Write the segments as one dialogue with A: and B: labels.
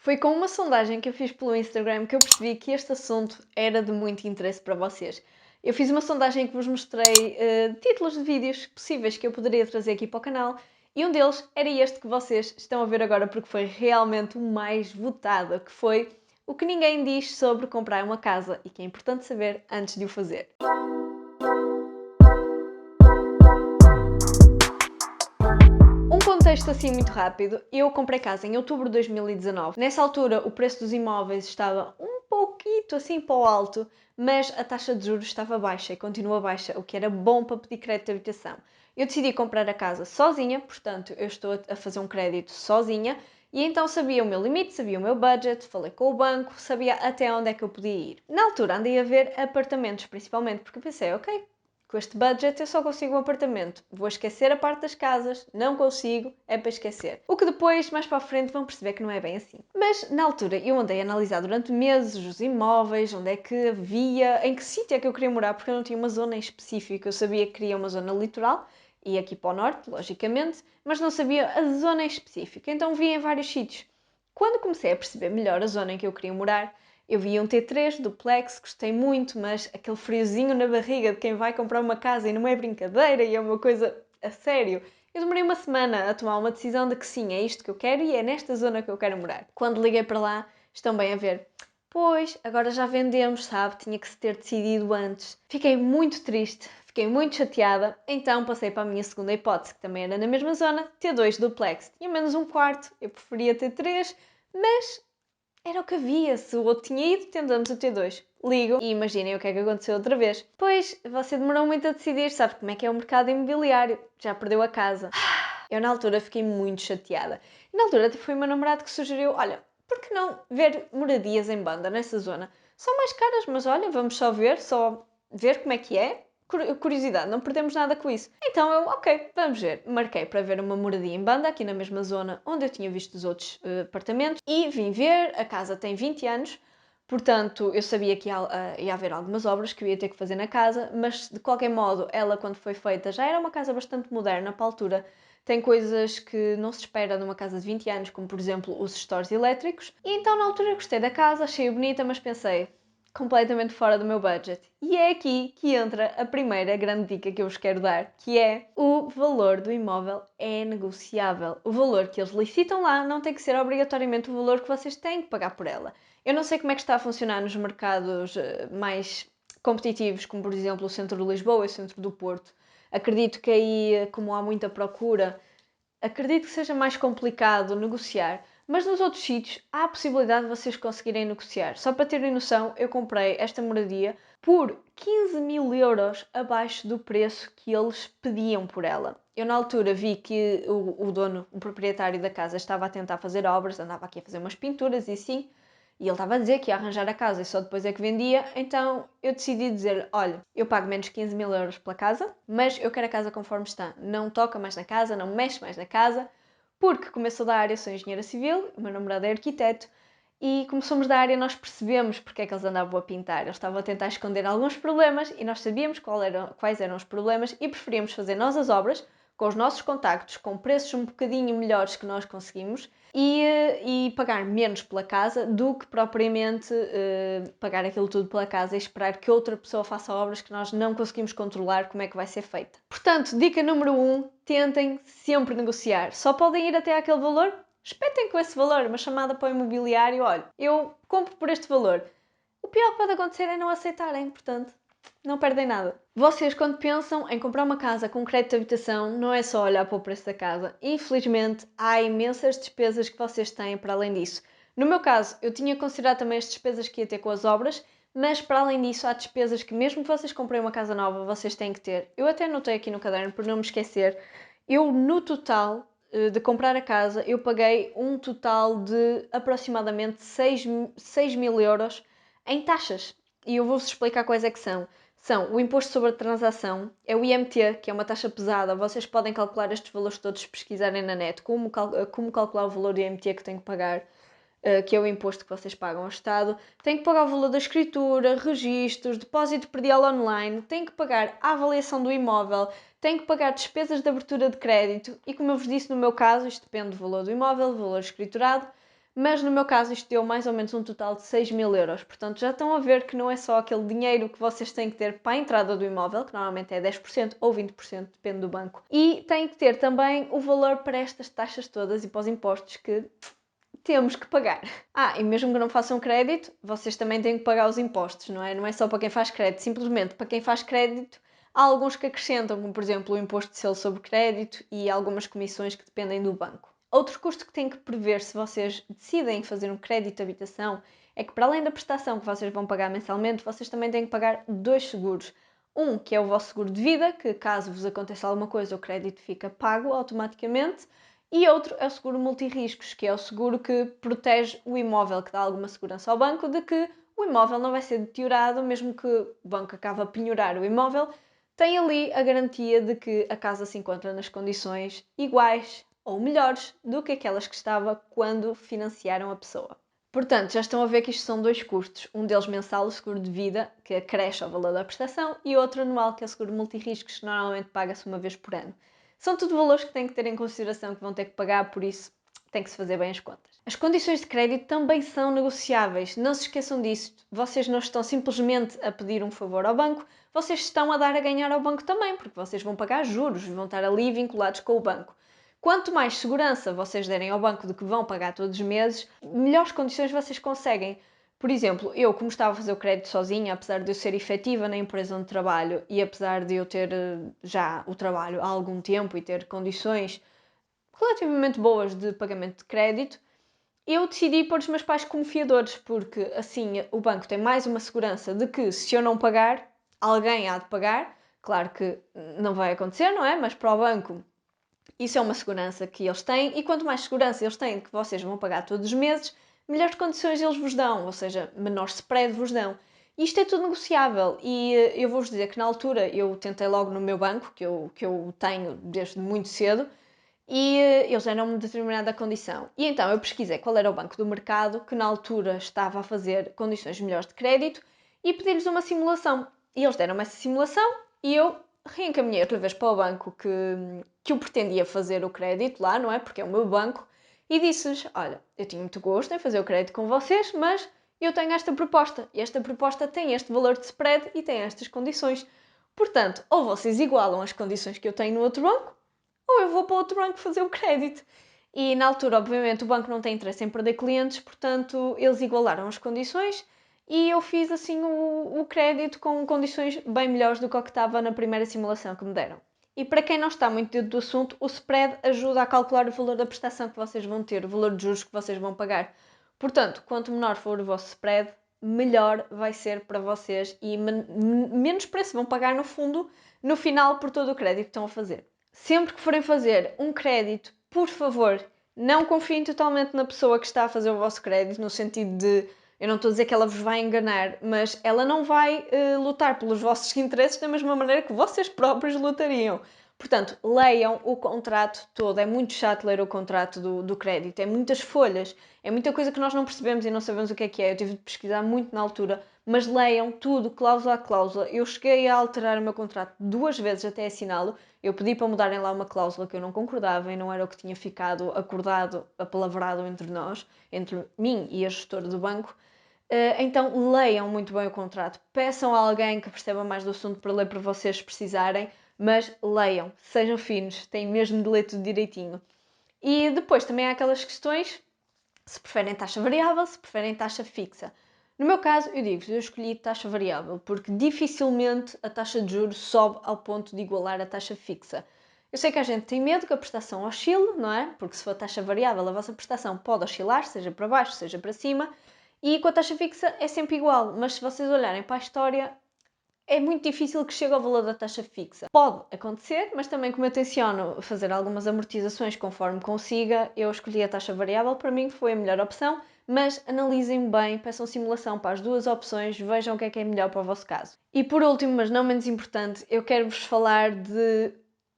A: Foi com uma sondagem que eu fiz pelo Instagram que eu percebi que este assunto era de muito interesse para vocês. Eu fiz uma sondagem que vos mostrei títulos de vídeos possíveis que eu poderia trazer aqui para o canal e um deles era este que vocês estão a ver agora porque foi realmente o mais votado, que foi o que ninguém diz sobre comprar uma casa e que é importante saber antes de o fazer. Um contexto assim muito rápido, eu comprei casa em outubro de 2019. Nessa altura o preço dos imóveis estava um pouquito assim para o alto, mas a taxa de juros estava baixa e continua baixa, o que era bom para pedir crédito de habitação. Eu decidi comprar a casa sozinha, portanto eu estou a fazer um crédito sozinha e então sabia o meu limite, sabia o meu budget, falei com o banco, sabia até onde é que eu podia ir. Na altura andei a ver apartamentos principalmente, porque pensei, ok, com este budget eu só consigo um apartamento. Vou esquecer a parte das casas, não consigo, é para esquecer. O que depois, mais para a frente, vão perceber que não é bem assim. Mas na altura eu andei a analisar durante meses os imóveis, onde é que havia, em que sítio é que eu queria morar, porque eu não tinha uma zona em específico. Eu sabia que queria uma zona litoral, e aqui para o norte, logicamente, mas não sabia a zona em específico. Então vi em vários sítios. Quando comecei a perceber melhor a zona em que eu queria morar, eu vi um T3 duplex, gostei muito, mas aquele friozinho na barriga de quem vai comprar uma casa e não é brincadeira e é uma coisa a sério. Eu demorei uma semana a tomar uma decisão de que sim, é isto que eu quero e é nesta zona que eu quero morar. Quando liguei para lá, estão bem a ver. Pois, agora já vendemos, sabe? Tinha que se ter decidido antes. Fiquei muito triste, fiquei muito chateada, então passei para a minha segunda hipótese, que também era na mesma zona, T2 duplex. Tinha menos um quarto, eu preferia T3, mas era o que havia, se o outro tinha ido, tentamos o T2. Ligo e imaginem o que é que aconteceu outra vez. Pois, você demorou muito a decidir, sabe como é que é o mercado imobiliário, já perdeu a casa. Eu na altura fiquei muito chateada. E na altura foi o meu namorado que sugeriu, olha, por que não ver moradias em banda nessa zona? São mais caras, mas olha, vamos só ver como é que é. Curiosidade, não perdemos nada com isso. Então eu, ok, vamos ver. Marquei para ver uma moradia em banda, aqui na mesma zona onde eu tinha visto os outros apartamentos, e vim ver. A casa tem 20 anos, portanto eu sabia que ia haver algumas obras que eu ia ter que fazer na casa, mas de qualquer modo, ela quando foi feita já era uma casa bastante moderna para a altura. Tem coisas que não se espera numa casa de 20 anos, como por exemplo os stores elétricos. E então na altura eu gostei da casa, achei-a bonita, mas pensei, completamente fora do meu budget. E é aqui que entra a primeira grande dica que eu vos quero dar, que é o valor do imóvel é negociável. O valor que eles licitam lá não tem que ser obrigatoriamente o valor que vocês têm que pagar por ela. Eu não sei como é que está a funcionar nos mercados mais competitivos, como por exemplo o centro de Lisboa e o centro do Porto. Acredito que aí, como há muita procura, acredito que seja mais complicado negociar, mas nos outros sítios há a possibilidade de vocês conseguirem negociar. Só para terem noção, eu comprei esta moradia por 15 mil euros abaixo do preço que eles pediam por ela. Eu na altura vi que o dono, o proprietário da casa, estava a tentar fazer obras, andava aqui a fazer umas pinturas e assim, e ele estava a dizer que ia arranjar a casa e só depois é que vendia, então eu decidi dizer, olha, eu pago menos 15 mil euros pela casa, mas eu quero a casa conforme está. Não toca mais na casa, não mexe mais na casa, porque como eu sou da área, sou engenheira civil, o meu namorado é arquiteto, e como somos da área nós percebemos porque é que eles andavam a pintar. Eles estavam a tentar esconder alguns problemas e nós sabíamos quais eram os problemas e preferíamos fazer nós as obras, com os nossos contactos, com preços um bocadinho melhores que nós conseguimos e pagar menos pela casa do que propriamente pagar aquilo tudo pela casa e esperar que outra pessoa faça obras que nós não conseguimos controlar como é que vai ser feita. Portanto, dica número 1, tentem sempre negociar. Só podem ir até aquele valor? Espetem com esse valor, uma chamada para o imobiliário, olha, eu compro por este valor. O pior que pode acontecer é não aceitarem, portanto, não perdem nada. Vocês, quando pensam em comprar uma casa com crédito de habitação, não é só olhar para o preço da casa. Infelizmente, há imensas despesas que vocês têm para além disso. No meu caso, eu tinha considerado também as despesas que ia ter com as obras, mas para além disso, há despesas que mesmo que vocês comprem uma casa nova, vocês têm que ter. Eu até anotei aqui no caderno, por não me esquecer, eu no total de comprar a casa, eu paguei um total de aproximadamente 6 mil euros em taxas. E eu vou-vos explicar quais é que são. São o Imposto sobre a Transação, é o IMT, que é uma taxa pesada. Vocês podem calcular estes valores todos se pesquisarem na net, como calcular o valor do IMT que têm que pagar, que é o imposto que vocês pagam ao Estado. Têm que pagar o valor da escritura, registros, depósito predial online, têm que pagar a avaliação do imóvel, têm que pagar despesas de abertura de crédito e, como eu vos disse no meu caso, isto depende do valor do imóvel, do valor escriturado, mas no meu caso isto deu mais ou menos um total de 6.000 euros. Portanto, já estão a ver que não é só aquele dinheiro que vocês têm que ter para a entrada do imóvel, que normalmente é 10% ou 20%, depende do banco, e têm que ter também o valor para estas taxas todas e para os impostos que temos que pagar. E mesmo que não façam crédito, vocês também têm que pagar os impostos, não é? Não é só para quem faz crédito, simplesmente para quem faz crédito há alguns que acrescentam, como por exemplo o imposto de selo sobre crédito e algumas comissões que dependem do banco. Outro custo que têm que prever se vocês decidem fazer um crédito de habitação é que, para além da prestação que vocês vão pagar mensalmente, vocês também têm que pagar 2 seguros. Um, que é o vosso seguro de vida, que caso vos aconteça alguma coisa, o crédito fica pago automaticamente. E outro é o seguro multirriscos, que é o seguro que protege o imóvel, que dá alguma segurança ao banco de que o imóvel não vai ser deteriorado, mesmo que o banco acabe a penhorar o imóvel, tem ali a garantia de que a casa se encontra nas condições iguais ou melhores do que aquelas que estava quando financiaram a pessoa. Portanto, já estão a ver que isto são 2 custos. Um deles mensal, o seguro de vida, que acresce ao valor da prestação, e outro anual, que é o seguro multirriscos, que normalmente paga-se uma vez por ano. São tudo valores que têm que ter em consideração que vão ter que pagar, por isso tem que se fazer bem as contas. As condições de crédito também são negociáveis, não se esqueçam disso. Vocês não estão simplesmente a pedir um favor ao banco, vocês estão a dar a ganhar ao banco também, porque vocês vão pagar juros, vão estar ali vinculados com o banco. Quanto mais segurança vocês derem ao banco de que vão pagar todos os meses, melhores condições vocês conseguem. Por exemplo, eu, como estava a fazer o crédito sozinha, apesar de eu ser efetiva na empresa onde trabalho e apesar de eu ter já o trabalho há algum tempo e ter condições relativamente boas de pagamento de crédito, eu decidi pôr os meus pais como fiadores, porque assim o banco tem mais uma segurança de que se eu não pagar, alguém há de pagar. Claro que não vai acontecer, não é? Mas para o banco isso é uma segurança que eles têm, e quanto mais segurança eles têm de que vocês vão pagar todos os meses, melhores condições eles vos dão, ou seja, menor spread vos dão. E isto é tudo negociável, e eu vou-vos dizer que na altura eu tentei logo no meu banco, que eu tenho desde muito cedo, e eles deram-me determinada condição. E então eu pesquisei qual era o banco do mercado que na altura estava a fazer condições melhores de crédito e pedi-lhes uma simulação. E eles deram-me essa simulação e eu reencaminhei outra vez para o banco que eu pretendia fazer o crédito lá, não é? Porque é o meu banco. E disse-lhes, olha, eu tinha muito gosto em fazer o crédito com vocês, mas eu tenho esta proposta. E esta proposta tem este valor de spread e tem estas condições. Portanto, ou vocês igualam as condições que eu tenho no outro banco, ou eu vou para outro banco fazer o crédito. E na altura, obviamente, o banco não tem interesse em perder clientes, portanto, eles igualaram as condições e eu fiz assim o crédito com condições bem melhores do que o que estava na primeira simulação que me deram. E para quem não está muito dentro do assunto, o spread ajuda a calcular o valor da prestação que vocês vão ter, o valor de juros que vocês vão pagar. Portanto, quanto menor for o vosso spread, melhor vai ser para vocês e menos preço vão pagar no fundo, no final, por todo o crédito que estão a fazer. Sempre que forem fazer um crédito, por favor, não confiem totalmente na pessoa que está a fazer o vosso crédito, no sentido de, eu não estou a dizer que ela vos vai enganar, mas ela não vai lutar pelos vossos interesses da mesma maneira que vocês próprios lutariam. Portanto, leiam o contrato todo. É muito chato ler o contrato do crédito. É muitas folhas. É muita coisa que nós não percebemos e não sabemos o que é que é. Eu tive de pesquisar muito na altura. Mas leiam tudo, cláusula a cláusula. Eu cheguei a alterar o meu contrato 2 vezes até assiná-lo. Eu pedi para mudarem lá uma cláusula que eu não concordava e não era o que tinha ficado acordado, apalavrado entre nós, entre mim e a gestora do banco. Então leiam muito bem o contrato. Peçam a alguém que perceba mais do assunto para ler para vocês se precisarem, mas leiam, sejam finos, têm mesmo de ler tudo direitinho. E depois também há aquelas questões se preferem taxa variável, se preferem taxa fixa. No meu caso, eu digo-vos, eu escolhi taxa variável, porque dificilmente a taxa de juros sobe ao ponto de igualar a taxa fixa. Eu sei que a gente tem medo que a prestação oscile, não é? Porque se for taxa variável, a vossa prestação pode oscilar, seja para baixo, seja para cima, e com a taxa fixa é sempre igual. Mas se vocês olharem para a história, é muito difícil que chegue ao valor da taxa fixa. Pode acontecer, mas também como eu tenciono fazer algumas amortizações conforme consiga, eu escolhi a taxa variável, para mim foi a melhor opção, mas analisem bem, peçam simulação para as duas opções, vejam o que é melhor para o vosso caso. E por último, mas não menos importante, eu quero-vos falar de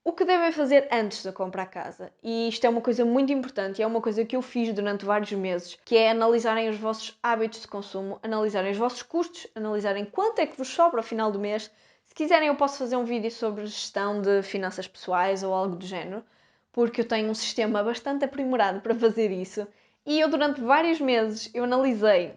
A: o que devem fazer antes da compra à casa. E isto é uma coisa muito importante e é uma coisa que eu fiz durante vários meses, que é analisarem os vossos hábitos de consumo, analisarem os vossos custos, analisarem quanto é que vos sobra ao final do mês. Se quiserem eu posso fazer um vídeo sobre gestão de finanças pessoais ou algo do género, porque eu tenho um sistema bastante aprimorado para fazer isso. E eu durante vários meses eu analisei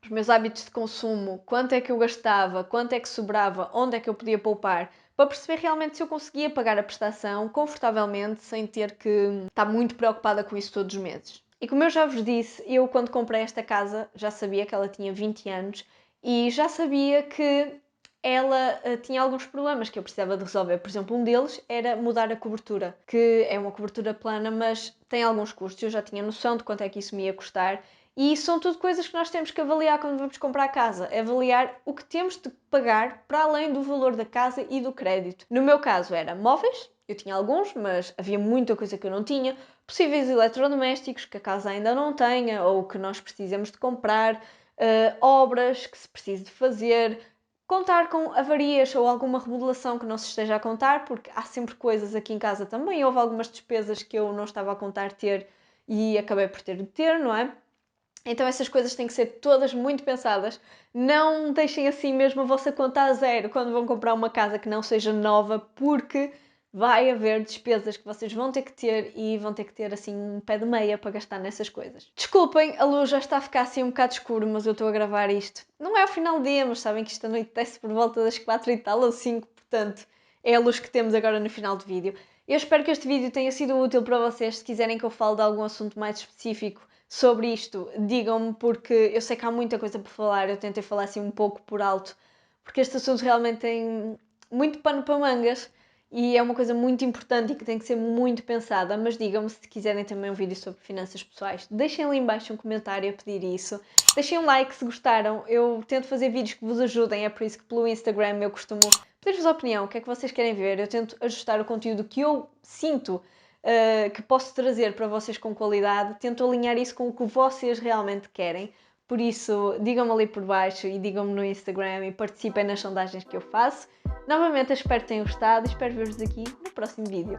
A: os meus hábitos de consumo, quanto é que eu gastava, quanto é que sobrava, onde é que eu podia poupar, para perceber realmente se eu conseguia pagar a prestação confortavelmente sem ter que estar muito preocupada com isso todos os meses. E como eu já vos disse, eu quando comprei esta casa já sabia que ela tinha 20 anos e já sabia que ela tinha alguns problemas que eu precisava de resolver. Por exemplo, um deles era mudar a cobertura, que é uma cobertura plana, mas tem alguns custos. Eu já tinha noção de quanto é que isso me ia custar. E são tudo coisas que nós temos que avaliar quando vamos comprar a casa. Avaliar o que temos de pagar para além do valor da casa e do crédito. No meu caso era móveis, eu tinha alguns, mas havia muita coisa que eu não tinha. Possíveis eletrodomésticos que a casa ainda não tenha ou que nós precisamos de comprar. Obras que se precise de fazer. Contar com avarias ou alguma remodelação que não se esteja a contar, porque há sempre coisas aqui em casa também. Houve algumas despesas que eu não estava a contar ter e acabei por ter de ter, não é? Então essas coisas têm que ser todas muito pensadas. Não deixem assim mesmo a vossa conta a zero quando vão comprar uma casa que não seja nova, porque vai haver despesas que vocês vão ter que ter e vão ter que ter assim um pé de meia para gastar nessas coisas. Desculpem, a luz já está a ficar assim um bocado escuro, mas eu estou a gravar isto. Não é ao final do dia, mas sabem que isto anoitece por volta das 4 e tal ou 5, portanto é a luz que temos agora no final do vídeo. Eu espero que este vídeo tenha sido útil para vocês. Se quiserem que eu fale de algum assunto mais específico sobre isto, digam-me, porque eu sei que há muita coisa por falar. Eu tentei falar assim um pouco por alto, porque este assunto realmente tem muito pano para mangas e é uma coisa muito importante e que tem que ser muito pensada. Mas digam-me se quiserem também um vídeo sobre finanças pessoais. Deixem ali em baixo um comentário a pedir isso. Deixem um like se gostaram. Eu tento fazer vídeos que vos ajudem, é por isso que pelo Instagram eu costumo pedir-vos a opinião, o que é que vocês querem ver. Eu tento ajustar o conteúdo que eu sinto que posso trazer para vocês com qualidade, tento alinhar isso com o que vocês realmente querem. Por isso, digam-me ali por baixo e digam-me no Instagram e participem nas sondagens que eu faço. Novamente, eu espero que tenham gostado e espero ver-vos aqui no próximo vídeo.